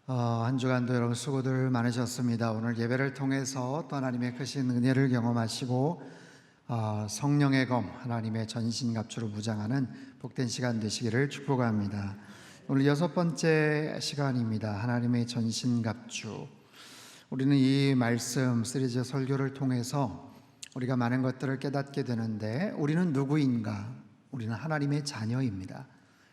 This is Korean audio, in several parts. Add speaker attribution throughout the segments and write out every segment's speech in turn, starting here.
Speaker 1: 한 주간도 여러분 수고들 많으셨습니다. 오늘 예배를 통해서 또 하나님의 크신 은혜를 경험하시고 성령의 검, 하나님의 전신갑주로 무장하는 복된 시간 되시기를 축복합니다. 오늘 6번째 시간입니다. 하나님의 전신갑주. 우리는 이 말씀 시리즈 설교를 통해서 우리가 많은 것들을 깨닫게 되는데, 우리는 누구인가? 우리는 하나님의 자녀입니다.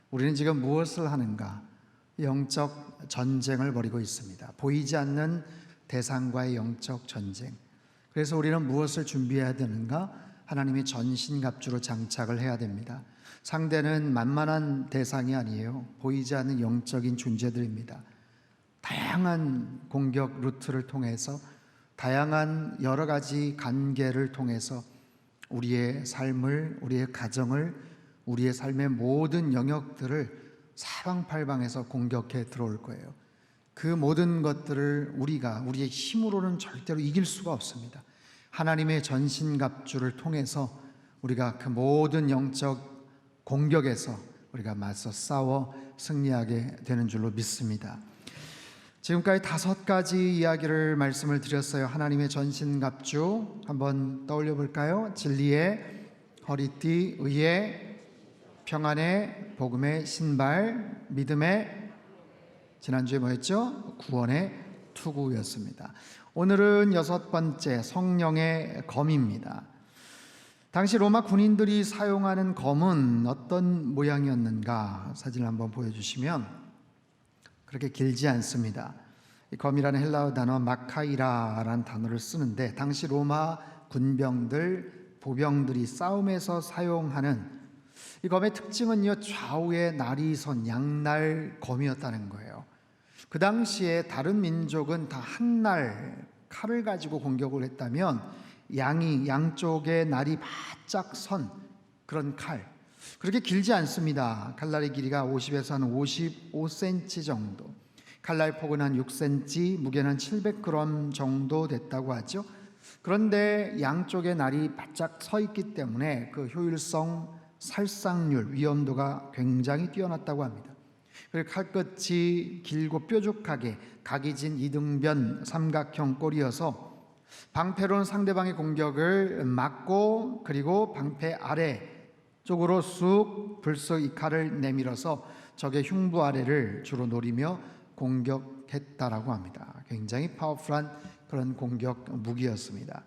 Speaker 1: 우리는 지금 무엇을 하는가? 영적 전쟁을 벌이고 있습니다. 보이지 않는 대상과의 영적 전쟁. 그래서 우리는 무엇을 준비해야 되는가? 하나님의 전신갑주로 장착을 해야 됩니다. 상대는 만만한 대상이 아니에요. 보이지 않는 영적인 존재들입니다. 다양한 공격 루트를 통해서, 다양한 여러 가지 관계를 통해서 우리의 삶을, 우리의 가정을, 우리의 삶의 모든 영역들을 사방팔방에서 공격해 들어올 거예요. 그 모든 것들을 우리의 힘으로는 절대로 이길 수가 없습니다. 하나님의 전신갑주를 통해서 우리가 그 모든 영적 공격에서 우리가 맞서 싸워 승리하게 되는 줄로 믿습니다. 지금까지 5가지 이야기를 말씀을 드렸어요. 하나님의 전신갑주 한번 떠올려 볼까요? 진리의 허리띠, 의의 평안의 복음의 신발, 믿음의, 지난주에 뭐였죠? 구원의 투구였습니다. 오늘은 6번째, 성령의 검입니다. 당시 로마 군인들이 사용하는 검은 어떤 모양이었는가? 사진을 한번 보여주시면 그렇게 길지 않습니다. 이 검이라는 헬라어 단어 마카이라라는 단어를 쓰는데, 당시 로마 군병들, 보병들이 싸움에서 사용하는 이 검의 특징은요, 좌우에 날이 선 양날 검이었다는 거예요. 그 당시에 다른 민족은 다 한 날 칼을 가지고 공격을 했다면, 양쪽에 날이 바짝 선 그런 칼, 그렇게 길지 않습니다. 칼날의 길이가 50에서 한 55cm 정도, 칼날 폭은 한 6cm, 무게는 700g 정도 됐다고 하죠. 그런데 양쪽에 날이 바짝 서 있기 때문에 그 효율성, 살상률, 위험도가 굉장히 뛰어났다고 합니다. 그리고 칼끝이 길고 뾰족하게 각이 진 이등변 삼각형 꼴이어서 방패로는 상대방의 공격을 막고, 그리고 방패 아래 쪽으로 쑥 불쑥 이 칼을 내밀어서 적의 흉부 아래를 주로 노리며 공격했다라고 합니다. 굉장히 파워풀한 그런 공격 무기였습니다.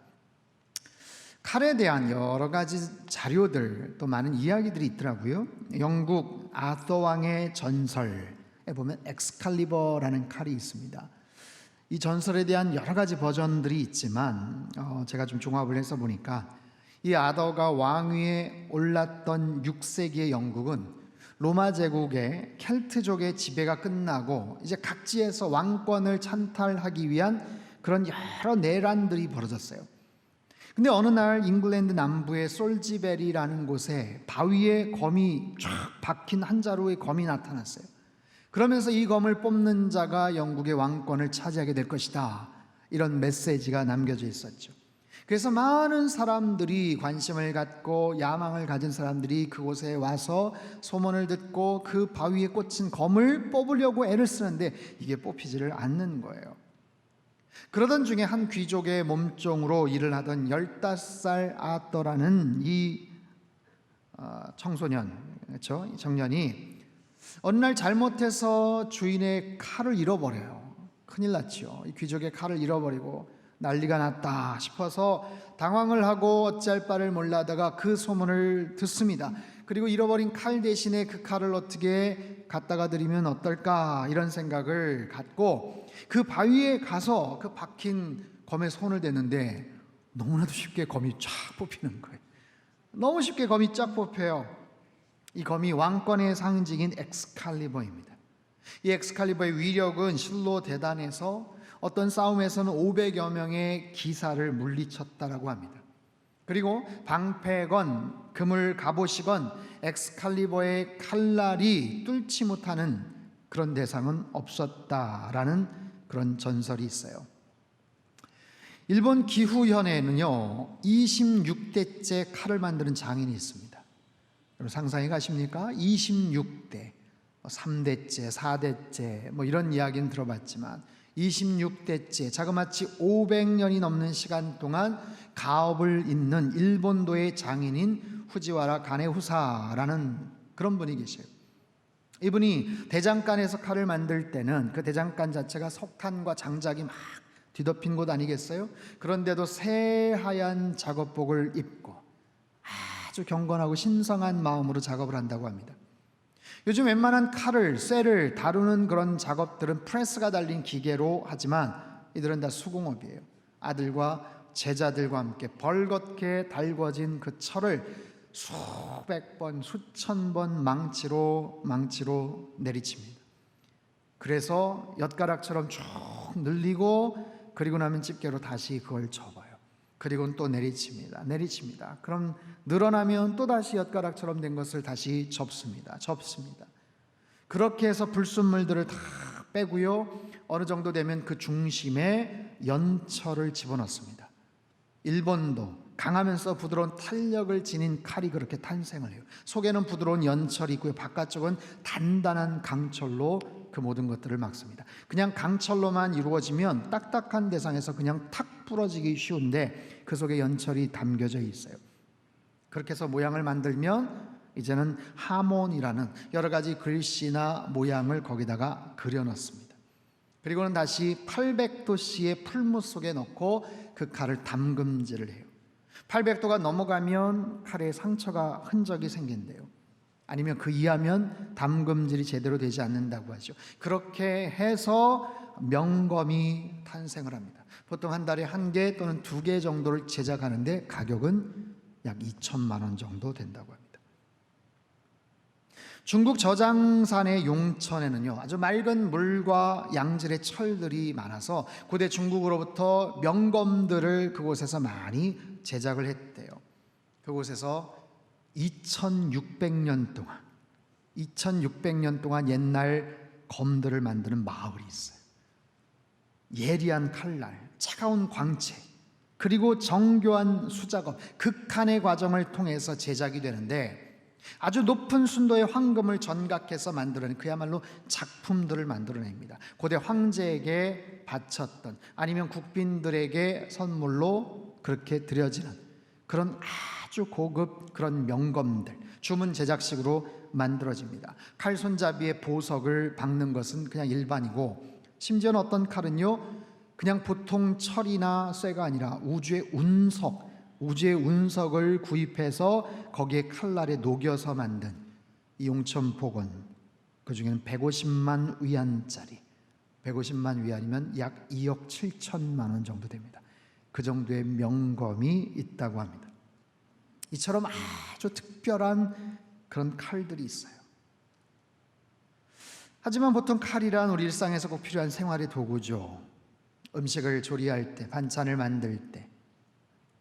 Speaker 1: 칼에 대한 여러 가지 자료들, 또 많은 이야기들이 있더라고요. 영국 아서 왕의 전설에 보면 엑스칼리버라는 칼이 있습니다. 이 전설에 대한 여러 가지 버전들이 있지만 제가 좀 종합을 해서 보니까, 이 아더가 왕위에 올랐던 6세기의 영국은 로마 제국의 켈트족의 지배가 끝나고 이제 각지에서 왕권을 찬탈하기 위한 그런 여러 내란들이 벌어졌어요. 근데 어느 날 잉글랜드 남부의 솔지베리라는 곳에 바위에 검이 쫙 박힌 한 자루의 검이 나타났어요. 그러면서 이 검을 뽑는 자가 영국의 왕권을 차지하게 될 것이다, 이런 메시지가 남겨져 있었죠. 그래서 많은 사람들이 관심을 갖고 야망을 가진 사람들이 그곳에 와서 소문을 듣고 그 바위에 꽂힌 검을 뽑으려고 애를 쓰는데 이게 뽑히지를 않는 거예요. 그러던 중에 한 귀족의 몸종으로 일을 하던 15살 아더라는 이 청소년, 그렇죠? 이 청년이 어느 날 잘못해서 주인의 칼을 잃어버려요. 큰일 났죠. 이 귀족의 칼을 잃어버리고 난리가 났다 싶어서 당황을 하고 어찌할 바를 몰라다가 그 소문을 듣습니다. 그리고 잃어버린 칼 대신에 그 칼을 어떻게 갖다가 드리면 어떨까, 이런 생각을 갖고 그 바위에 가서 그 박힌 검에 손을 댔는데 너무나도 쉽게 검이 쫙 뽑히는 거예요. 너무 쉽게 검이 쫙 뽑혀요. 이 검이 왕권의 상징인 엑스칼리버입니다. 이 엑스칼리버의 위력은 실로 대단해서 어떤 싸움에서는 500여 명의 기사를 물리쳤다라고 합니다. 그리고 방패건, 그물 갑옷이건 엑스칼리버의 칼날이 뚫지 못하는 그런 대상은 없었다라는 그런 전설이 있어요. 일본 기후현에는요 26대째 칼을 만드는 장인이 있습니다. 여러분 상상해 가십니까? 26대, 3대째, 4대째 뭐 이런 이야기는 들어봤지만 26대째 자그마치 500년이 넘는 시간 동안 가업을 잇는 일본도의 장인인 후지와라 가네후사라는 그런 분이 계세요. 이분이 대장간에서 칼을 만들 때는 그 대장간 자체가 석탄과 장작이 막 뒤덮인 곳 아니겠어요? 그런데도 새하얀 작업복을 입고 아주 경건하고 신성한 마음으로 작업을 한다고 합니다. 요즘 웬만한 칼을, 쇠를 다루는 그런 작업들은 프레스가 달린 기계로 하지만 이들은 다 수공업이에요. 아들과 제자들과 함께 벌겋게 달궈진 그 철을 수백 번, 수천 번 망치로 내리칩니다. 그래서 엿가락처럼 쭉 늘리고 그리고 나면 집게로 다시 그걸 접어요. 그리고는 또 내리칩니다. 그럼 늘어나면 또 다시 엿가락처럼 된 것을 다시 접습니다. 그렇게 해서 불순물들을 다 빼고요. 어느 정도 되면 그 중심에 연철을 집어넣습니다. 일본도 강하면서 부드러운 탄력을 지닌 칼이 그렇게 탄생을 해요. 속에는 부드러운 연철이 있고요. 바깥쪽은 단단한 강철로 그 모든 것들을 막습니다. 그냥 강철로만 이루어지면 딱딱한 대상에서 그냥 탁 부러지기 쉬운데 그 속에 연철이 담겨져 있어요. 그렇게 해서 모양을 만들면 이제는 하몬이라는 여러 가지 글씨나 모양을 거기다가 그려넣습니다. 그리고는 다시 800도씨의 풀무 속에 넣고 그 칼을 담금질을 해요. 800도가 넘어가면 칼에 상처가 흔적이 생긴대요. 아니면 그 이하면 담금질이 제대로 되지 않는다고 하죠. 그렇게 해서 명검이 탄생을 합니다. 보통 한 달에 1개 또는 2개 정도를 제작하는데 가격은 약 2천만 원 정도 된다고 합니다. 중국 저장산의 용천에는요 아주 맑은 물과 양질의 철들이 많아서 고대 중국으로부터 명검들을 그곳에서 많이 제작을 했대요. 그곳에서 2600년 동안 옛날 검들을 만드는 마을이 있어요. 예리한 칼날, 차가운 광채, 그리고 정교한 수작업, 극한의 과정을 통해서 제작이 되는데 아주 높은 순도의 황금을 전각해서 만들어낸 그야말로 작품들을 만들어냅니다. 고대 황제에게 바쳤던 아니면 국빈들에게 선물로 그렇게 드려지는 그런 아주 고급 그런 명검들 주문 제작식으로 만들어집니다. 칼 손잡이에 보석을 박는 것은 그냥 일반이고 심지어는 어떤 칼은요 그냥 보통 철이나 쇠가 아니라 우주의 운석을 구입해서 거기에 칼날에 녹여서 만든 이 용천폭은 그 중에는 150만 위안짜리 150만 위안이면 약 2억 7천만 원 정도 됩니다. 그 정도의 명검이 있다고 합니다. 이처럼 아주 특별한 그런 칼들이 있어요. 하지만 보통 칼이란 우리 일상에서 꼭 필요한 생활의 도구죠. 음식을 조리할 때, 반찬을 만들 때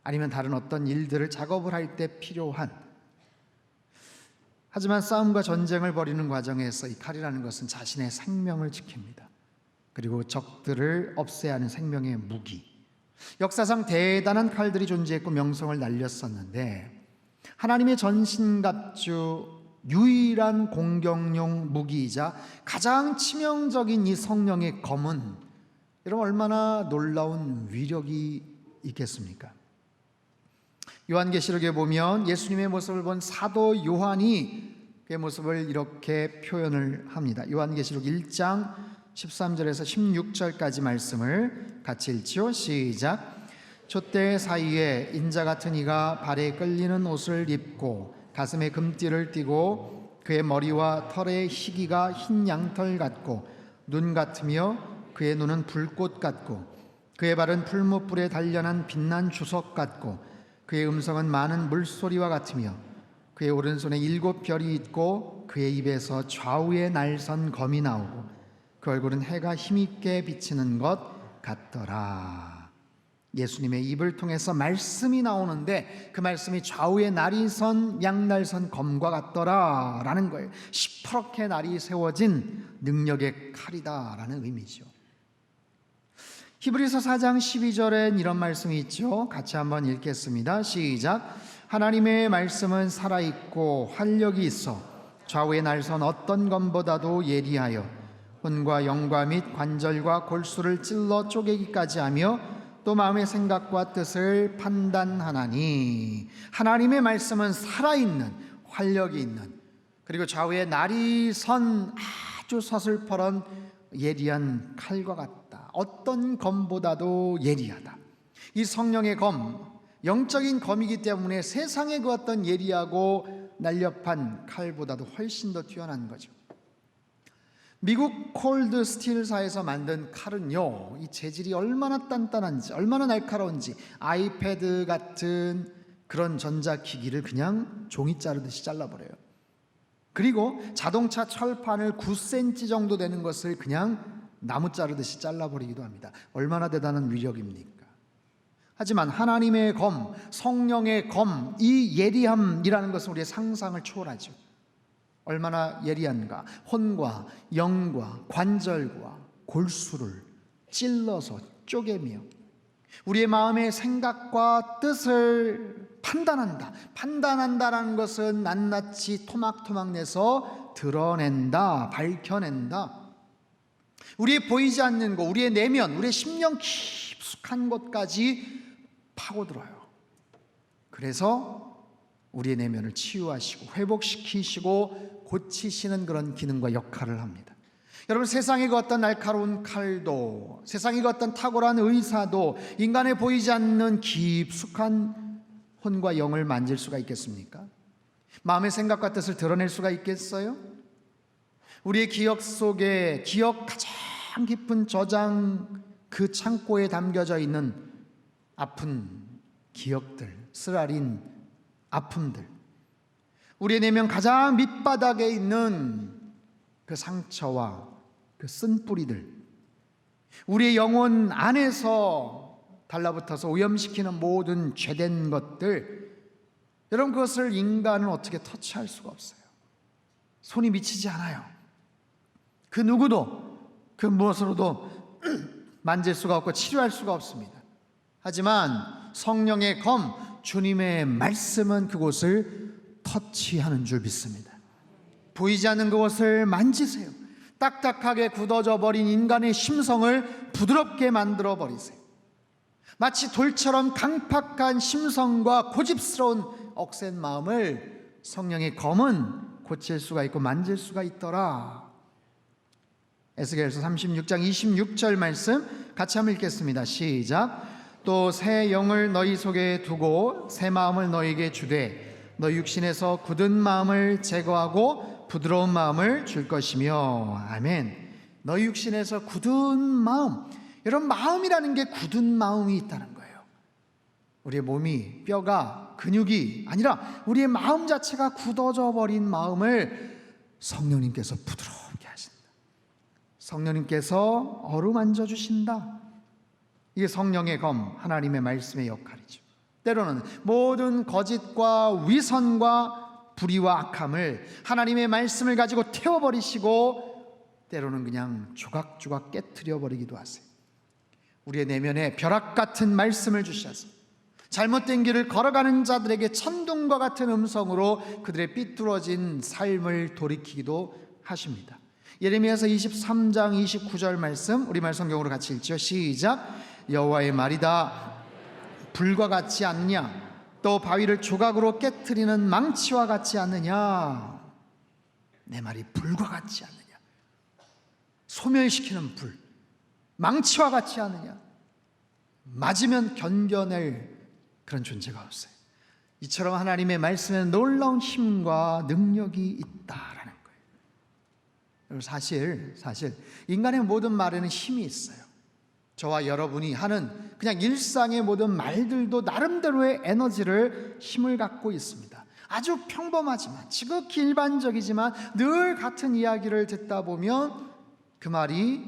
Speaker 1: 아니면 다른 어떤 일들을 작업을 할 때 필요한 하지만 싸움과 전쟁을 벌이는 과정에서 이 칼이라는 것은 자신의 생명을 지킵니다. 그리고 적들을 없애야 하는 생명의 무기. 역사상 대단한 칼들이 존재했고 명성을 날렸었는데 하나님의 전신갑주 유일한 공격용 무기이자 가장 치명적인 이 성령의 검은 여러분 얼마나 놀라운 위력이 있겠습니까? 요한계시록에 보면 예수님의 모습을 본 사도 요한이 그의 모습을 이렇게 표현을 합니다. 요한계시록 1장 13절에서 16절까지 말씀을 같이 읽지요. 시작. 촛대 사이에 인자 같은 이가 발에 끌리는 옷을 입고 가슴에 금띠를 띠고 그의 머리와 털의 희기가 흰 양털 같고 눈 같으며 그의 눈은 불꽃 같고 그의 발은 풀무불에 단련한 빛난 주석 같고 그의 음성은 많은 물소리와 같으며 그의 오른손에 7별이 있고 그의 입에서 좌우에 날선 검이 나오고 그 얼굴은 해가 힘있게 비치는 것 같더라. 예수님의 입을 통해서 말씀이 나오는데 그 말씀이 좌우에 날이 선 양날선 검과 같더라 라는 거예요. 시퍼렇게 날이 세워진 능력의 칼이다 라는 의미죠. 히브리서 4장 12절엔 이런 말씀이 있죠. 같이 한번 읽겠습니다. 시작. 하나님의 말씀은 살아있고 활력이 있어 좌우의 날선 어떤 검보다도 예리하여 혼과 영과 및 관절과 골수를 찔러 쪼개기까지 하며 또 마음의 생각과 뜻을 판단하나니. 하나님의 말씀은 살아있는, 활력이 있는, 그리고 좌우의 날이 선 아주 서슬퍼런 예리한 칼과 같다. 어떤 검보다도 예리하다. 이 성령의 검, 영적인 검이기 때문에 세상의 그 어떤 예리하고 날렵한 칼보다도 훨씬 더 뛰어난 거죠. 미국 콜드 스틸사에서 만든 칼은요, 이 재질이 얼마나 단단한지, 얼마나 날카로운지, 아이패드 같은 그런 전자기기를 그냥 종이 자르듯이 잘라버려요. 그리고 자동차 철판을 9cm 정도 되는 것을 그냥 나무 자르듯이 잘라버리기도 합니다. 얼마나 대단한 위력입니까? 하지만 하나님의 검, 성령의 검, 이 예리함이라는 것은 우리의 상상을 초월하죠. 얼마나 예리한가. 혼과 영과 관절과 골수를 찔러서 쪼개며 우리의 마음의 생각과 뜻을 판단한다. 판단한다라는 것은 낱낱이 토막토막 내서 드러낸다, 밝혀낸다. 우리의 보이지 않는 것, 우리의 내면, 우리의 심령 깊숙한 곳까지 파고들어요. 그래서 우리의 내면을 치유하시고 회복시키시고 고치시는 그런 기능과 역할을 합니다. 여러분, 세상의 그 어떤 날카로운 칼도, 세상의 그 어떤 탁월한 의사도 인간의 보이지 않는 깊숙한 혼과 영을 만질 수가 있겠습니까? 마음의 생각과 뜻을 드러낼 수가 있겠어요? 우리의 기억 속에, 기억 가장 깊은 저장 그 창고에 담겨져 있는 아픈 기억들, 쓰라린 아픔들, 우리의 내면 가장 밑바닥에 있는 그 상처와 그 쓴뿌리들, 우리의 영혼 안에서 달라붙어서 오염시키는 모든 죄된 것들, 여러분, 그것을 인간은 어떻게 터치할 수가 없어요. 손이 미치지 않아요. 그 누구도 그 무엇으로도 만질 수가 없고 치료할 수가 없습니다. 하지만 성령의 검, 주님의 말씀은 그곳을 터치하는 줄 믿습니다. 보이지 않는 그것을 만지세요. 딱딱하게 굳어져 버린 인간의 심성을 부드럽게 만들어 버리세요. 마치 돌처럼 강팍한 심성과 고집스러운 억센 마음을 성령의 검은 고칠 수가 있고 만질 수가 있더라. 에스겔서 36장 26절 말씀 같이 한번 읽겠습니다. 시작. 또 새 영을 너희 속에 두고 새 마음을 너희에게 주되 너희 육신에서 굳은 마음을 제거하고 부드러운 마음을 줄 것이며. 아멘. 너희 육신에서 굳은 마음, 여러분, 마음이라는 게 굳은 마음이 있다는 거예요. 우리의 몸이, 뼈가, 근육이 아니라 우리의 마음 자체가 굳어져 버린 마음을 성령님께서 부드럽게 하신다. 성령님께서 어루만져 주신다. 이게 성령의 검, 하나님의 말씀의 역할이죠. 때로는 모든 거짓과 위선과 불의와 악함을 하나님의 말씀을 가지고 태워버리시고 때로는 그냥 조각조각 깨트려 버리기도 하세요. 우리의 내면에 벼락 같은 말씀을 주셔서 잘못된 길을 걸어가는 자들에게 천둥과 같은 음성으로 그들의 삐뚤어진 삶을 돌이키기도 하십니다. 예레미야서 23장 29절 말씀 우리말 성경으로 같이 읽죠. 시작. 여호와의 말이다. 불과 같지 않느냐? 또 바위를 조각으로 깨트리는 망치와 같지 않느냐? 내 말이 불과 같지 않느냐? 소멸시키는 불, 망치와 같지 않느냐? 맞으면 견뎌낼 그런 존재가 없어요. 이처럼 하나님의 말씀에 놀라운 힘과 능력이 있다라는 거예요. 사실 인간의 모든 말에는 힘이 있어요. 저와 여러분이 하는 그냥 일상의 모든 말들도 나름대로의 에너지를, 힘을 갖고 있습니다. 아주 평범하지만, 지극히 일반적이지만 늘 같은 이야기를 듣다 보면 그 말이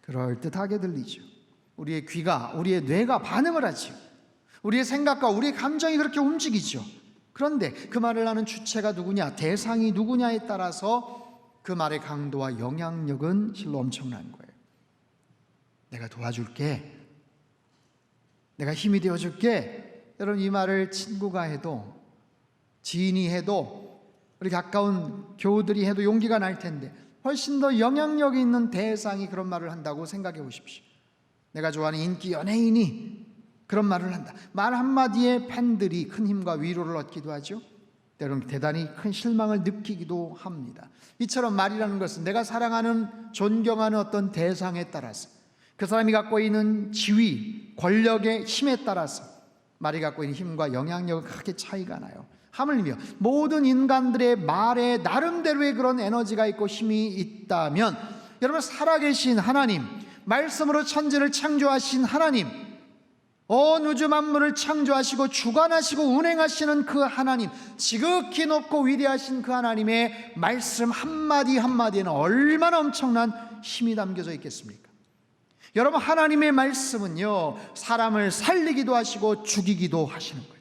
Speaker 1: 그럴듯하게 들리죠. 우리의 귀가, 우리의 뇌가 반응을 하죠. 우리의 생각과 우리의 감정이 그렇게 움직이죠. 그런데 그 말을 하는 주체가 누구냐, 대상이 누구냐에 따라서 그 말의 강도와 영향력은 실로 엄청난 거예요. 내가 도와줄게, 내가 힘이 되어줄게. 여러분, 이 말을 친구가 해도, 지인이 해도 우리 가까운 교우들이 해도 용기가 날 텐데 훨씬 더 영향력 있는 대상이 그런 말을 한다고 생각해 보십시오. 내가 좋아하는 인기 연예인이 그런 말을 한다. 말 한마디에 팬들이 큰 힘과 위로를 얻기도 하죠. 때로는 대단히 큰 실망을 느끼기도 합니다. 이처럼 말이라는 것은 내가 사랑하는, 존경하는 어떤 대상에 따라서, 그 사람이 갖고 있는 지위, 권력의 힘에 따라서 말이 갖고 있는 힘과 영향력은 크게 차이가 나요. 하물며 모든 인간들의 말에 나름대로의 그런 에너지가 있고 힘이 있다면, 여러분, 살아계신 하나님, 말씀으로 천지를 창조하신 하나님, 온 우주 만물을 창조하시고 주관하시고 운행하시는 그 하나님, 지극히 높고 위대하신 그 하나님의 말씀 한마디 한마디에는 얼마나 엄청난 힘이 담겨져 있겠습니까? 여러분, 하나님의 말씀은요, 사람을 살리기도 하시고 죽이기도 하시는 거예요.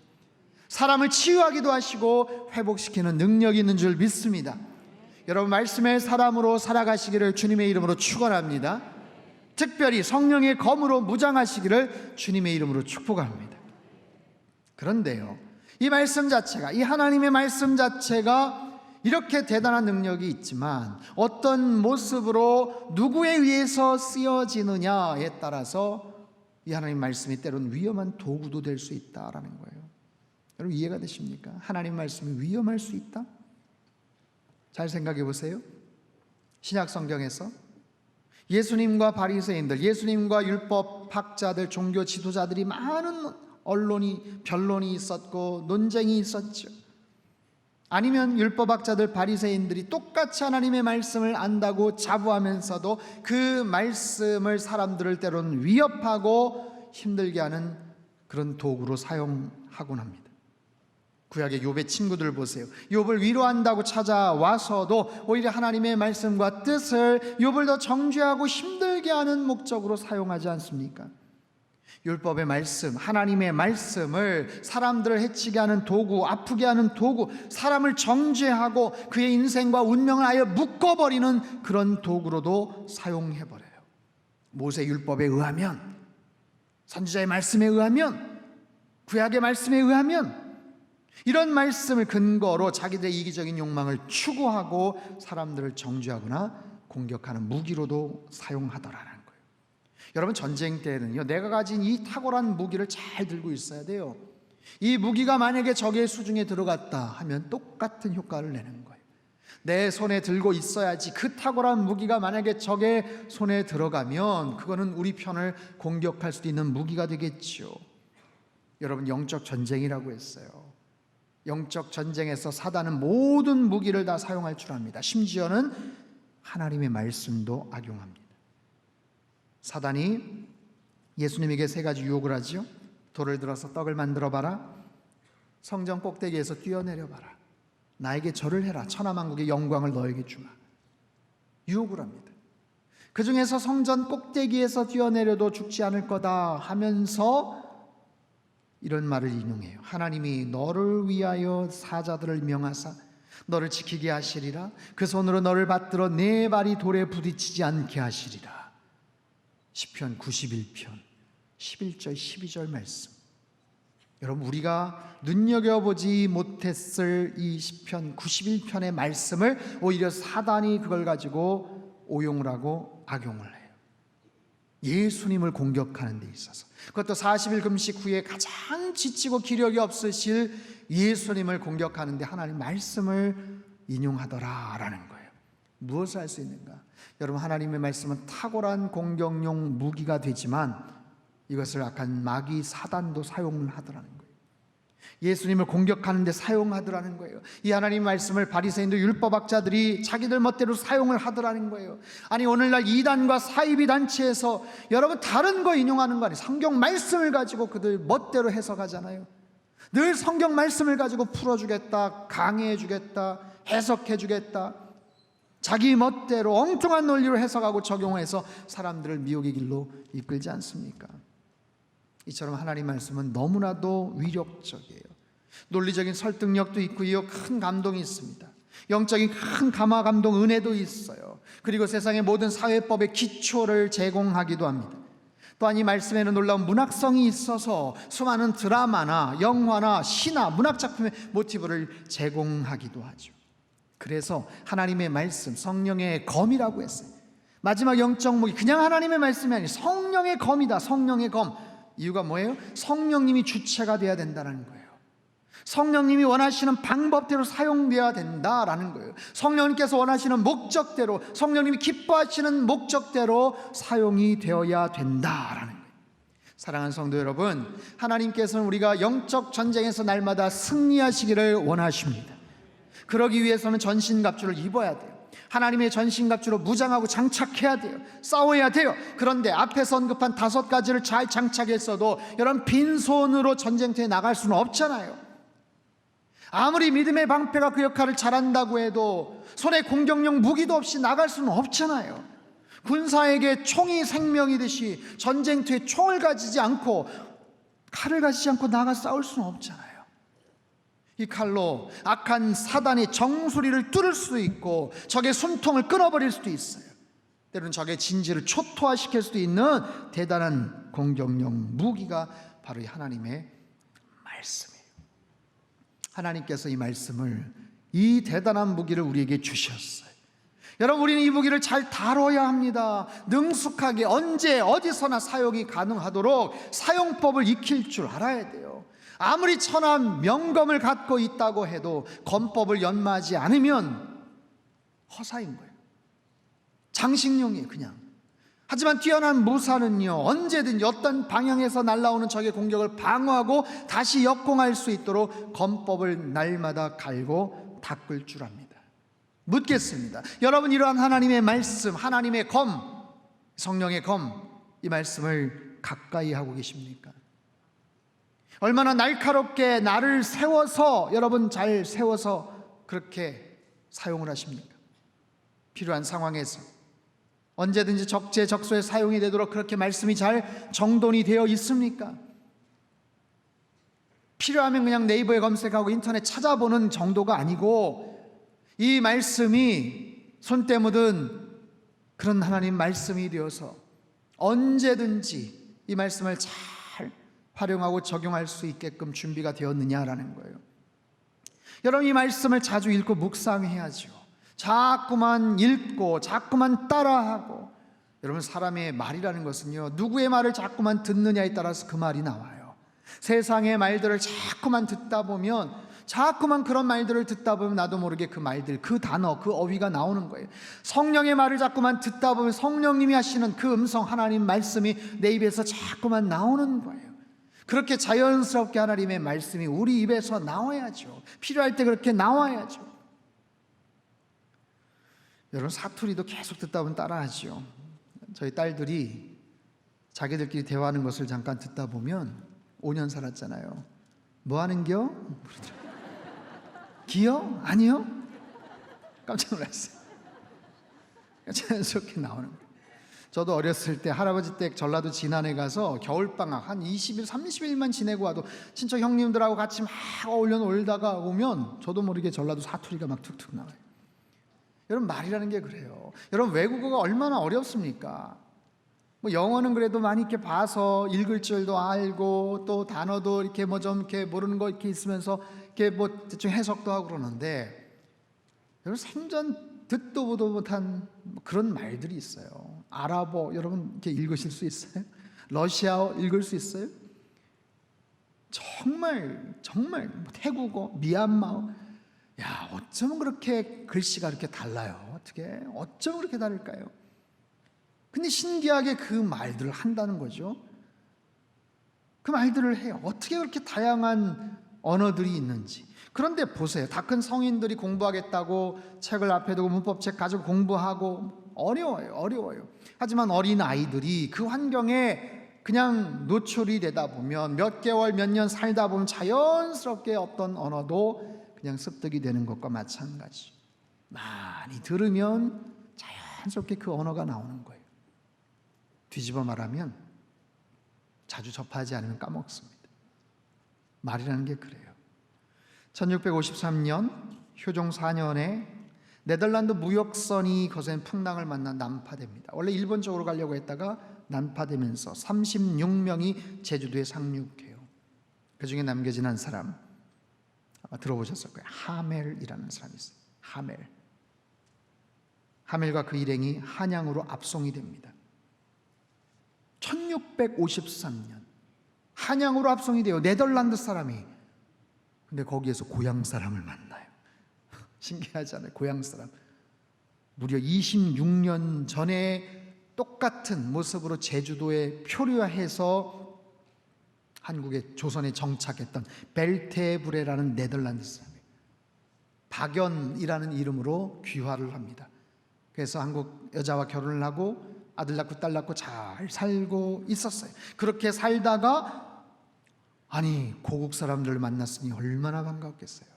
Speaker 1: 사람을 치유하기도 하시고 회복시키는 능력이 있는 줄 믿습니다. 여러분, 말씀의 사람으로 살아가시기를 주님의 이름으로 축원합니다. 특별히 성령의 검으로 무장하시기를 주님의 이름으로 축복합니다. 그런데요, 이 말씀 자체가, 이 하나님의 말씀 자체가 이렇게 대단한 능력이 있지만 어떤 모습으로 누구에 의해서 쓰여지느냐에 따라서 이 하나님 말씀이 때로는 위험한 도구도 될 수 있다라는 거예요. 여러분, 이해가 되십니까? 하나님 말씀이 위험할 수 있다? 잘 생각해 보세요. 신약 성경에서 예수님과 바리새인들, 예수님과 율법학자들, 종교 지도자들이 많은 변론이 있었고 논쟁이 있었죠. 아니면 율법학자들, 바리새인들이 똑같이 하나님의 말씀을 안다고 자부하면서도 그 말씀을 사람들을 때로는 위협하고 힘들게 하는 그런 도구로 사용하곤 합니다. 구약의 욥의 친구들 보세요. 욥을 위로한다고 찾아와서도 오히려 하나님의 말씀과 뜻을 욥을 더 정죄하고 힘들게 하는 목적으로 사용하지 않습니까? 율법의 말씀, 하나님의 말씀을 사람들을 해치게 하는 도구, 아프게 하는 도구, 사람을 정죄하고 그의 인생과 운명을 아예 묶어버리는 그런 도구로도 사용해버려요. 모세 율법에 의하면, 선지자의 말씀에 의하면, 구약의 말씀에 의하면 이런 말씀을 근거로 자기들의 이기적인 욕망을 추구하고 사람들을 정죄하거나 공격하는 무기로도 사용하더라는 거예요. 여러분, 전쟁 때는요, 내가 가진 이 탁월한 무기를 잘 들고 있어야 돼요. 이 무기가 만약에 적의 수중에 들어갔다 하면 똑같은 효과를 내는 거예요. 내 손에 들고 있어야지. 그 탁월한 무기가 만약에 적의 손에 들어가면 그거는 우리 편을 공격할 수도 있는 무기가 되겠죠. 여러분, 영적 전쟁이라고 했어요. 영적 전쟁에서 사단은 모든 무기를 다 사용할 줄 압니다. 심지어는 하나님의 말씀도 악용합니다. 사단이 예수님에게 세 가지 유혹을 하죠. 돌을 들어서 떡을 만들어 봐라, 성전 꼭대기에서 뛰어내려 봐라, 나에게 절을 해라, 천하만국의 영광을 너에게 주마. 유혹을 합니다. 그 중에서 성전 꼭대기에서 뛰어내려도 죽지 않을 거다 하면서 이런 말을 인용해요. 하나님이 너를 위하여 사자들을 명하사 너를 지키게 하시리라. 그 손으로 너를 받들어 네 발이 돌에 부딪히지 않게 하시리라. 시편 91편 11절 12절 말씀. 여러분, 우리가 눈여겨보지 못했을 이 시편 91편의 말씀을 오히려 사단이 그걸 가지고 오용을 하고 악용을 해요. 예수님을 공격하는 데 있어서, 그것도 40일 금식 후에 가장 지치고 기력이 없으실 예수님을 공격하는 데 하나님 말씀을 인용하더라라는 거예요. 무엇을 할 수 있는가? 여러분, 하나님의 말씀은 탁월한 공격용 무기가 되지만 이것을 악한 마귀 사단도 사용을 하더라는 거예요. 예수님을 공격하는 데 사용하더라는 거예요. 이 하나님 말씀을 바리새인들, 율법학자들이 자기들 멋대로 사용을 하더라는 거예요. 아니, 오늘날 이단과 사이비 단체에서 여러분 다른 거 인용하는 거 아니에요. 성경 말씀을 가지고 그들 멋대로 해석하잖아요. 늘 성경 말씀을 가지고 풀어주겠다, 강해주겠다, 해석해주겠다, 자기 멋대로 엉뚱한 논리로 해석하고 적용해서 사람들을 미혹의 길로 이끌지 않습니까? 이처럼 하나님 말씀은 너무나도 위력적이에요. 논리적인 설득력도 있고요, 큰 감동이 있습니다. 영적인 큰 감화, 감동, 은혜도 있어요. 그리고 세상의 모든 사회법의 기초를 제공하기도 합니다. 또한 이 말씀에는 놀라운 문학성이 있어서 수많은 드라마나 영화나 시나 문학작품의 모티브를 제공하기도 하죠. 그래서 하나님의 말씀, 성령의 검이라고 했어요. 마지막 영적 무기, 그냥 하나님의 말씀이 아니라 성령의 검이다. 성령의 검. 이유가 뭐예요? 성령님이 주체가 돼야 된다는 거예요. 성령님이 원하시는 방법대로 사용되어야 된다라는 거예요. 성령님께서 원하시는 목적대로, 성령님이 기뻐하시는 목적대로 사용이 되어야 된다라는 거예요. 사랑하는 성도 여러분, 하나님께서는 우리가 영적 전쟁에서 날마다 승리하시기를 원하십니다. 그러기 위해서는 전신갑주를 입어야 돼요. 하나님의 전신갑주로 무장하고 장착해야 돼요. 싸워야 돼요. 그런데 앞에서 언급한 5가지를 잘 장착했어도 여러분, 빈손으로 전쟁터에 나갈 수는 없잖아요. 아무리 믿음의 방패가 그 역할을 잘한다고 해도 손에 공격용 무기도 없이 나갈 수는 없잖아요. 군사에게 총이 생명이듯이 전쟁터에 총을 가지지 않고, 칼을 가지지 않고 나가 싸울 수는 없잖아요. 이 칼로 악한 사단의 정수리를 뚫을 수도 있고 적의 숨통을 끊어버릴 수도 있어요. 때로는 적의 진지를 초토화시킬 수도 있는 대단한 공격용 무기가 바로 이 하나님의 말씀이에요. 하나님께서 이 말씀을, 이 대단한 무기를 우리에게 주셨어요. 여러분, 우리는 이 무기를 잘 다뤄야 합니다. 능숙하게 언제 어디서나 사용이 가능하도록 사용법을 익힐 줄 알아야 돼요. 아무리 천한 명검을 갖고 있다고 해도 검법을 연마하지 않으면 허사인 거예요. 장식용이에요, 그냥. 하지만 뛰어난 무사는요, 언제든지 어떤 방향에서 날아오는 적의 공격을 방어하고 다시 역공할 수 있도록 검법을 날마다 갈고 닦을 줄 압니다. 묻겠습니다. 여러분, 이러한 하나님의 말씀, 하나님의 검, 성령의 검, 이 말씀을 가까이 하고 계십니까? 얼마나 날카롭게 나를 세워서, 여러분 잘 세워서 그렇게 사용을 하십니까? 필요한 상황에서 언제든지 적재적소에 사용이 되도록 그렇게 말씀이 잘 정돈이 되어 있습니까? 필요하면 그냥 네이버에 검색하고 인터넷 찾아보는 정도가 아니고, 이 말씀이 손때 묻은 그런 하나님 말씀이 되어서 언제든지 이 말씀을 잘 활용하고 적용할 수 있게끔 준비가 되었느냐라는 거예요. 여러분, 이 말씀을 자주 읽고 묵상해야죠. 자꾸만 읽고 자꾸만 따라하고. 여러분, 사람의 말이라는 것은요, 누구의 말을 자꾸만 듣느냐에 따라서 그 말이 나와요. 세상의 말들을 자꾸만 듣다 보면, 자꾸만 그런 말들을 듣다 보면 나도 모르게 그 말들, 그 단어, 그 어휘가 나오는 거예요. 성령의 말을 자꾸만 듣다 보면 성령님이 하시는 그 음성, 하나님 말씀이 내 입에서 자꾸만 나오는 거예요. 그렇게 자연스럽게 하나님의 말씀이 우리 입에서 나와야죠. 필요할 때 그렇게 나와야죠. 여러분, 사투리도 계속 듣다 보면 따라하죠. 저희 딸들이 자기들끼리 대화하는 것을 잠깐 듣다 보면 5년 살았잖아요. 뭐 하는겨? 기요? 아니요? 깜짝 놀랐어요. 자연스럽게 나오는 거예요. 저도 어렸을 때 할아버지 댁 전라도 진안에 가서 겨울방학 한 20일, 30일만 지내고 와도 친척 형님들하고 같이 막 어울려 놀다가 오면 저도 모르게 전라도 사투리가 막 툭툭 나와요. 여러분, 말이라는 게 그래요. 여러분, 외국어가 얼마나 어렵습니까? 뭐 영어는 그래도 많이 이렇게 봐서 읽을 줄도 알고 또 단어도 이렇게 뭐 좀 이렇게 모르는 거 이렇게 있으면서 이렇게 뭐 대충 해석도 하고 그러는데, 여러분, 생전 듣도 보도 못한 그런 말들이 있어요. 아랍어 여러분 이렇게 읽으실 수 있어요? 러시아어 읽을 수 있어요? 정말 태국어, 미얀마어, 야, 어쩌면 그렇게 글씨가 그렇게 달라요? 어떻게 어쩌면 그렇게 다를까요? 근데 신기하게 그 말들을 한다는 거죠. 그 말들을 해요. 어떻게 그렇게 다양한 언어들이 있는지. 그런데 보세요. 다 큰 성인들이 공부하겠다고 책을 앞에 두고 문법책 가지고 공부하고 어려워요. 하지만 어린 아이들이 그 환경에 그냥 노출이 되다 보면 몇 개월, 몇 년 살다 보면 자연스럽게 어떤 언어도 그냥 습득이 되는 것과 마찬가지. 많이 들으면 자연스럽게 그 언어가 나오는 거예요. 뒤집어 말하면 자주 접하지 않으면 까먹습니다. 말이라는 게 그래요. 1653년 효종 4년에 네덜란드 무역선이 거센 풍랑을 만나 난파됩니다. 원래 일본 쪽으로 가려고 했다가 난파되면서 36명이 제주도에 상륙해요. 그 중에 남겨진 한 사람, 아마 들어보셨을 거예요. 하멜이라는 사람이 있어요. 하멜과 그 일행이 한양으로 압송이 됩니다. 1653년 한양으로 압송이 돼요. 네덜란드 사람이. 근데 거기에서 고향 사람을 만나요. 신기하잖아요. 고향 사람. 무려 26년 전에 똑같은 모습으로 제주도에 표류해서 한국의 조선에 정착했던 벨테브레라는 네덜란드 사람이에요. 박연이라는 이름으로 귀화를 합니다. 그래서 한국 여자와 결혼을 하고 아들 낳고 딸 낳고 잘 살고 있었어요. 그렇게 살다가 아니 고국 사람들을 만났으니 얼마나 반갑겠어요.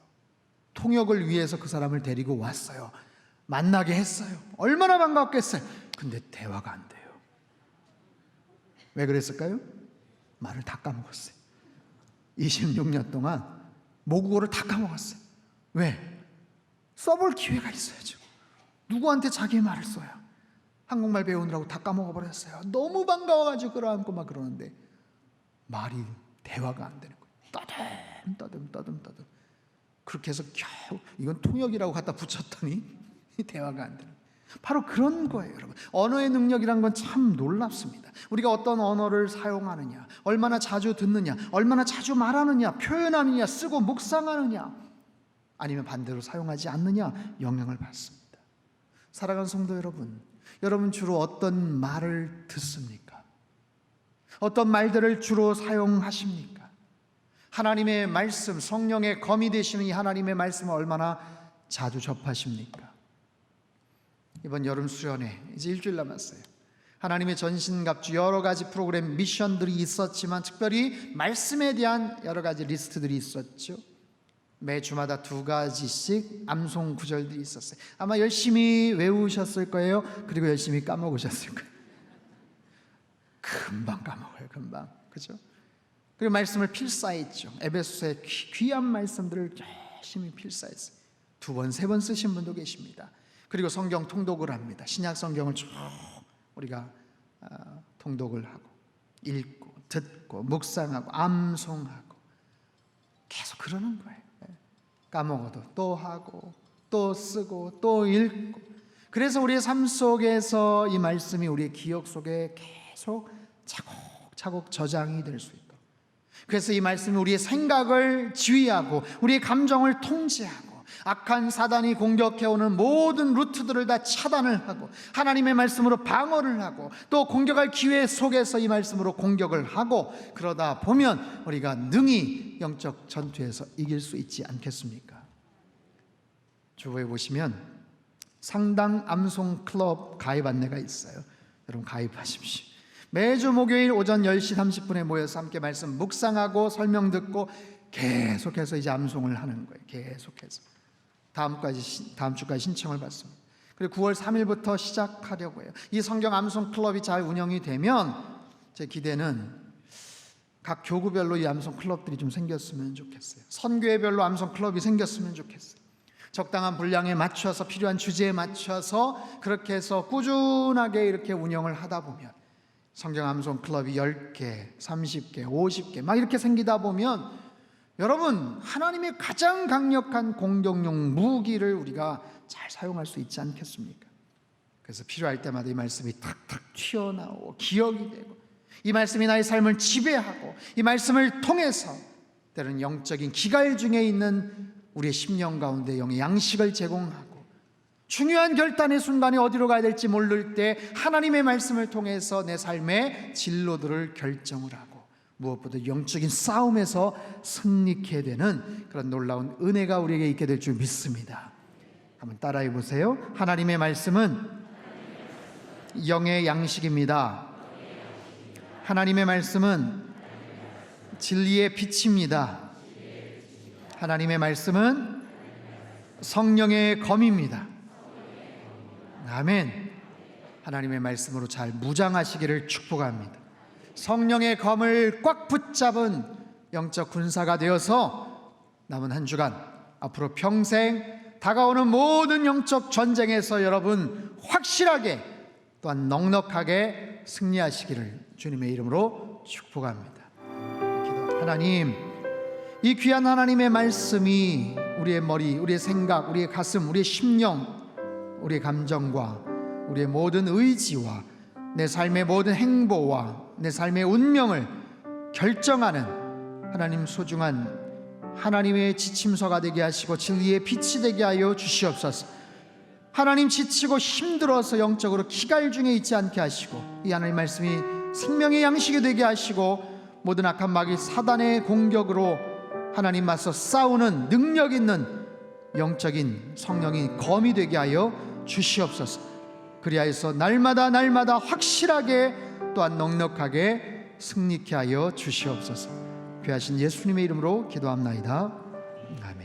Speaker 1: 통역을 위해서 그 사람을 데리고 왔어요. 만나게 했어요. 얼마나 반갑겠어요. 근데 대화가 안 돼요. 왜 그랬을까요? 말을 다 까먹었어요. 26년 동안 모국어를 다 까먹었어요. 왜? 써볼 기회가 있어야죠. 누구한테 자기의 말을 써야. 한국말 배우느라고 다 까먹어버렸어요. 너무 반가워가지고 끌어안고 막 그러는데 말이 대화가 안 되는 거예요. 떠듬 그렇게 해서 겨우 이건 통역이라고 갖다 붙였더니 대화가 안 되는 거예요. 바로 그런 거예요, 여러분. 언어의 능력이란 건 참 놀랍습니다. 우리가 어떤 언어를 사용하느냐, 얼마나 자주 듣느냐, 얼마나 자주 말하느냐, 표현하느냐, 쓰고 묵상하느냐, 아니면 반대로 사용하지 않느냐 영향을 받습니다. 사랑하는 성도 여러분, 여러분 주로 어떤 말을 듣습니까? 어떤 말들을 주로 사용하십니까? 하나님의 말씀, 성령의 검이 되시는 이 하나님의 말씀을 얼마나 자주 접하십니까? 이번 여름 수련회 이제 일주일 남았어요. 하나님의 전신갑주 여러 가지 프로그램 미션들이 있었지만 특별히 말씀에 대한 여러 가지 리스트들이 있었죠. 매 주마다 2가지씩 암송 구절들이 있었어요. 아마 열심히 외우셨을 거예요. 그리고 열심히 까먹으셨을 거예요. 금방 까먹어요. 금방. 그죠? 그리고 말씀을 필사했죠. 에베소서의 귀한 말씀들을 열심히 필사했어요. 2번, 3번 쓰신 분도 계십니다. 그리고 성경 통독을 합니다. 신약 성경을 쭉 우리가 통독을 하고 읽고 듣고 묵상하고 암송하고 계속 그러는 거예요. 까먹어도 또 하고 또 쓰고 또 읽고. 그래서 우리의 삶 속에서 이 말씀이 우리의 기억 속에 계속 차곡차곡 저장이 될 수 있도록. 그래서 이 말씀이 우리의 생각을 지휘하고 우리의 감정을 통제하고 악한 사단이 공격해오는 모든 루트들을 다 차단을 하고 하나님의 말씀으로 방어를 하고 또 공격할 기회 속에서 이 말씀으로 공격을 하고, 그러다 보면 우리가 능히 영적 전투에서 이길 수 있지 않겠습니까? 주보에 보시면 상당 암송 클럽 가입 안내가 있어요. 여러분 가입하십시오. 매주 목요일 오전 10시 30분에 모여서 함께 말씀 묵상하고 설명 듣고 계속해서 이제 암송을 하는 거예요. 계속해서 다음 주까지 신청을 받습니다. 그리고 9월 3일부터 시작하려고 해요. 이 성경 암송 클럽이 잘 운영이 되면 제 기대는 각 교구별로 이 암송 클럽들이 좀 생겼으면 좋겠어요. 선교회별로 암송 클럽이 생겼으면 좋겠어요. 적당한 분량에 맞춰서 필요한 주제에 맞춰서 그렇게 해서 꾸준하게 이렇게 운영을 하다 보면 성경 암송 클럽이 10개, 30개, 50개 막 이렇게 생기다 보면 여러분 하나님의 가장 강력한 공격용 무기를 우리가 잘 사용할 수 있지 않겠습니까? 그래서 필요할 때마다 이 말씀이 탁탁 튀어나오고 기억이 되고 이 말씀이 나의 삶을 지배하고 이 말씀을 통해서 때로는 영적인 기갈 중에 있는 우리의 심령 가운데 영의 양식을 제공하고 중요한 결단의 순간에 어디로 가야 될지 모를 때 하나님의 말씀을 통해서 내 삶의 진로들을 결정을 하고 무엇보다 영적인 싸움에서 승리케 되는 그런 놀라운 은혜가 우리에게 있게 될 줄 믿습니다. 한번 따라해 보세요. 하나님의 말씀은 영의 양식입니다. 하나님의 말씀은 진리의 빛입니다. 하나님의 말씀은 성령의 검입니다. 아멘. 하나님의 말씀으로 잘 무장하시기를 축복합니다. 성령의 검을 꽉 붙잡은 영적 군사가 되어서 남은 한 주간 앞으로 평생 다가오는 모든 영적 전쟁에서 여러분 확실하게 또한 넉넉하게 승리하시기를 주님의 이름으로 축복합니다. 하나님, 이 귀한 하나님의 말씀이 우리 우리의 머리, 우리의 생각, 우리의 가슴, 우리의 심령, 우리의 감정과 우리의 모든 의지와 내 삶의 모든 행보와 내 삶의 운명을 결정하는 하나님 소중한 하나님의 지침서가 되게 하시고 진리의 빛이 되게 하여 주시옵소서. 하나님, 지치고 힘들어서 영적으로 기갈 중에 있지 않게 하시고 이 하나님 말씀이 생명의 양식이 되게 하시고 모든 악한 마귀 사단의 공격으로 하나님 맞서 싸우는 능력 있는 영적인 성령이 검이 되게 하여 주시옵소서. 그리하여서 날마다 확실하게 또한 넉넉하게 승리케 하여 주시옵소서. 귀하신 예수님의 이름으로 기도합나이다. 아멘.